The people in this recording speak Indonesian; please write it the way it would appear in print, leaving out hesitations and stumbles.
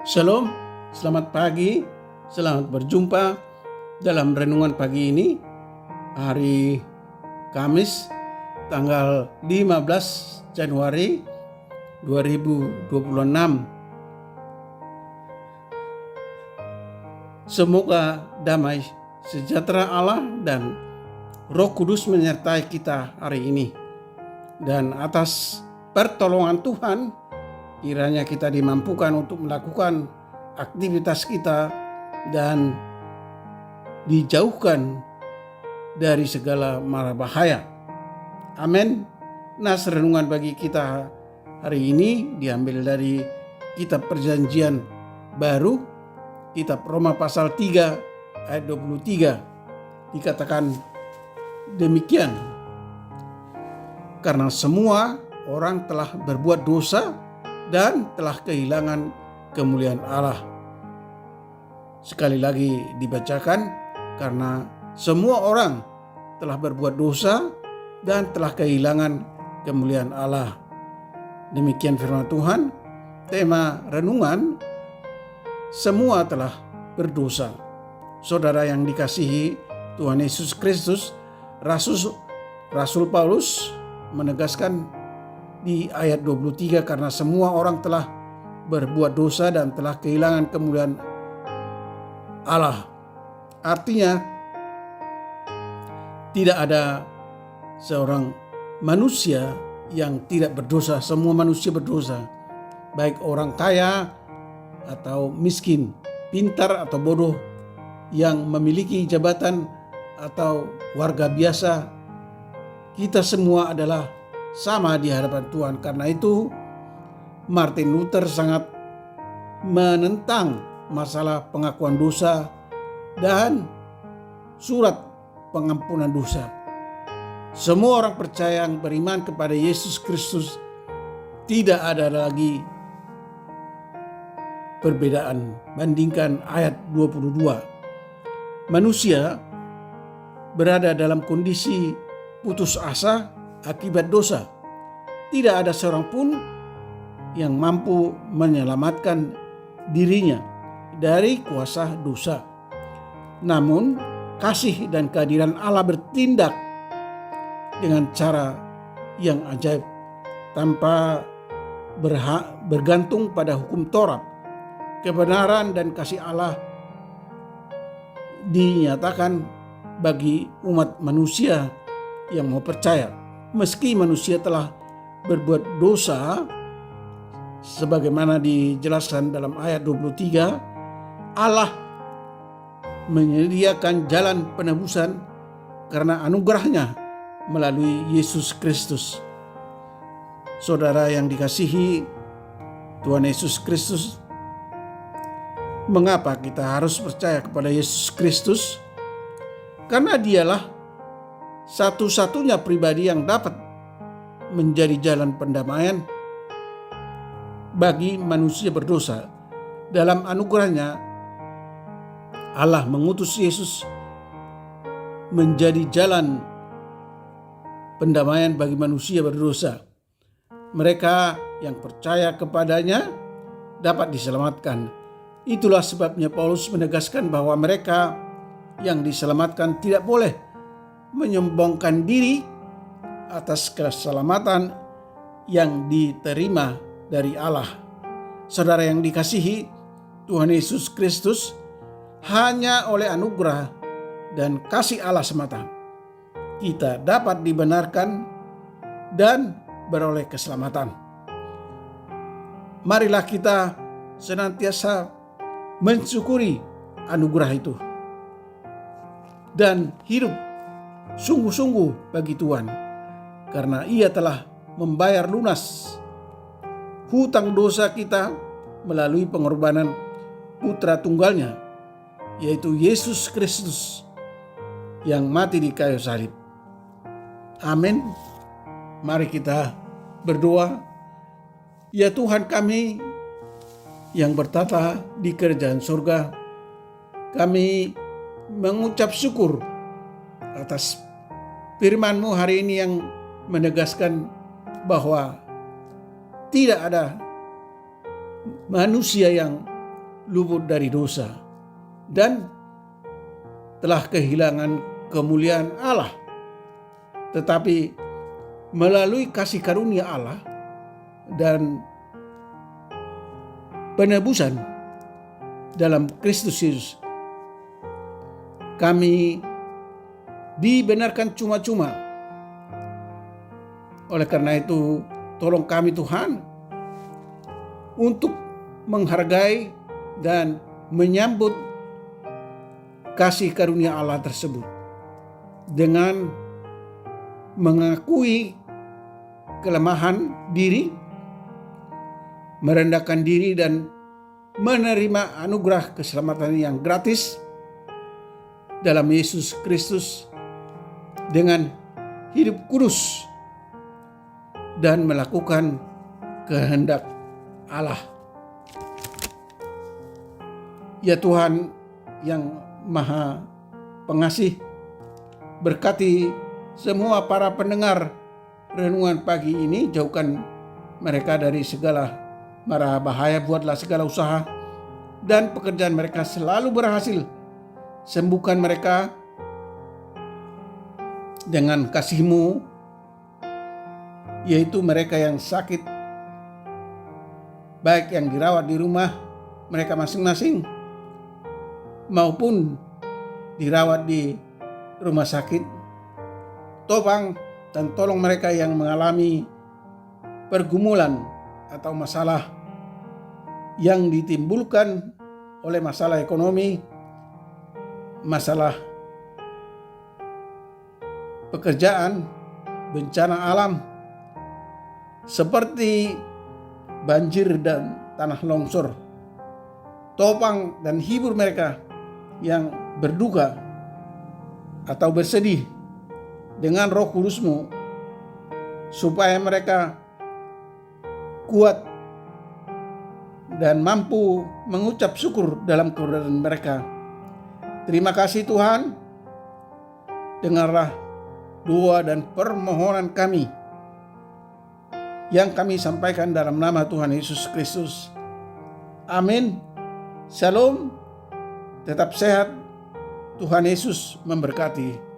Shalom, selamat pagi, selamat berjumpa dalam renungan pagi ini, hari Kamis, tanggal 15 Januari 2026. Semoga damai sejahtera Allah dan Roh Kudus menyertai kita hari ini. Dan atas pertolongan Tuhan, kiranya kita dimampukan untuk melakukan aktivitas kita dan dijauhkan dari segala mara bahaya. Amin. Nas renungan bagi kita hari ini diambil dari kitab Perjanjian Baru, kitab Roma pasal 3 ayat 23. Dikatakan demikian, karena semua orang telah berbuat dosa dan telah kehilangan kemuliaan Allah. Sekali lagi dibacakan, karena semua orang telah berbuat dosa dan telah kehilangan kemuliaan Allah. Demikian firman Tuhan. Tema renungan, semua telah berdosa. Saudara yang dikasihi Tuhan Yesus Kristus, Rasul Paulus menegaskan di ayat 23, karena semua orang telah berbuat dosa dan telah kehilangan kemuliaan Allah. Artinya tidak ada seorang manusia yang tidak berdosa. Semua manusia berdosa, baik orang kaya atau miskin, pintar atau bodoh, yang memiliki jabatan atau warga biasa. Kita semua adalah sama di hadapan Tuhan. Karena itu Martin Luther sangat menentang masalah pengakuan dosa dan surat pengampunan dosa. Semua orang percaya yang beriman kepada Yesus Kristus, tidak ada lagi perbedaan. Bandingkan ayat 22. Manusia berada dalam kondisi putus asa akibat dosa. Tidak ada seorang pun yang mampu menyelamatkan dirinya dari kuasa dosa. Namun kasih dan kehadiran Allah bertindak dengan cara yang ajaib, tanpa bergantung pada hukum Taurat. Kebenaran dan kasih Allah dinyatakan bagi umat manusia yang mau percaya. Meski manusia telah berbuat dosa, sebagaimana dijelaskan dalam ayat 23, Allah menyediakan jalan penebusan karena anugerahnya melalui Yesus Kristus. Saudara yang dikasihi Tuhan Yesus Kristus, mengapa kita harus percaya kepada Yesus Kristus? Karena dialah satu-satunya pribadi yang dapat menjadi jalan pendamaian bagi manusia berdosa. Dalam anugerahnya, Allah mengutus Yesus menjadi jalan pendamaian bagi manusia berdosa. Mereka yang percaya kepadanya dapat diselamatkan. Itulah sebabnya Paulus menegaskan bahwa mereka yang diselamatkan tidak boleh menyombongkan diri atas keselamatan yang diterima dari Allah. Saudara yang dikasihi Tuhan Yesus Kristus, hanya oleh anugerah dan kasih Allah semata kita dapat dibenarkan dan beroleh keselamatan. Marilah kita senantiasa mensyukuri anugerah itu dan hidup sungguh-sungguh bagi Tuhan, karena Ia telah membayar lunas hutang dosa kita melalui pengorbanan Putra Tunggalnya, yaitu Yesus Kristus, yang mati di kayu salib. Amin. Mari kita berdoa. Ya Tuhan kami yang bertata di kerajaan surga, kami mengucap syukur atas firman-Mu hari ini yang menegaskan bahwa tidak ada manusia yang luput dari dosa dan telah kehilangan kemuliaan Allah. Tetapi melalui kasih karunia Allah dan penebusan dalam Kristus Yesus, kami dibenarkan cuma-cuma. Oleh karena itu, tolong kami Tuhan untuk menghargai dan menyambut kasih karunia Allah tersebut dengan mengakui kelemahan diri, merendahkan diri dan menerima anugerah keselamatan yang gratis dalam Yesus Kristus dengan hidup kudus dan melakukan kehendak Allah. Ya Tuhan yang Maha Pengasih, berkati semua para pendengar renungan pagi ini, jauhkan mereka dari segala mara bahaya, buatlah segala usaha dan pekerjaan mereka selalu berhasil. Sembuhkan mereka dengan kasih-Mu, yaitu mereka yang sakit, baik yang dirawat di rumah mereka masing-masing maupun dirawat di rumah sakit. Topang dan tolong mereka yang mengalami pergumulan atau masalah yang ditimbulkan oleh masalah ekonomi, masalah pekerjaan, bencana alam seperti banjir dan tanah longsor. Topang dan hibur mereka yang berduka atau bersedih dengan Roh Kudus-Mu, supaya mereka kuat dan mampu mengucap syukur dalam keberadaan mereka. Terima kasih Tuhan, dengarlah doa dan permohonan kami yang kami sampaikan dalam nama Tuhan Yesus Kristus. Amin. Shalom. Tetap sehat. Tuhan Yesus memberkati.